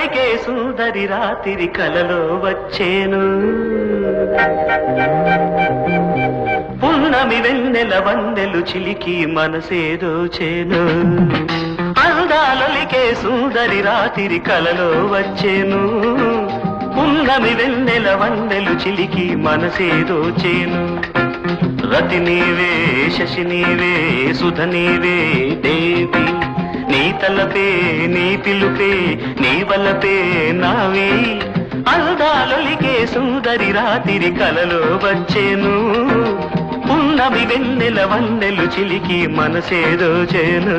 అందాలొలికే సుందరి రాత్రి కలలో వచ్చేను పున్నమి వెన్నెల వన్నెలు చిలికి మనసేదో చేను అందాలొలికే సుందరి రాత్రి కలలో వచ్చేను పున్నమి వెన్నెల వన్నెలు చిలికి మనసేదో చేను రతి నీవే శశి నీవే సుధ నీవే దేవి నీ తలపే నీ పిలుపే నీ వలపే నావే అందాలొలికే సుందరి రాత్రి కలలో వచ్చేను పున్నమి వెన్నెల వన్నెలు చిలికి మనసేదో చేను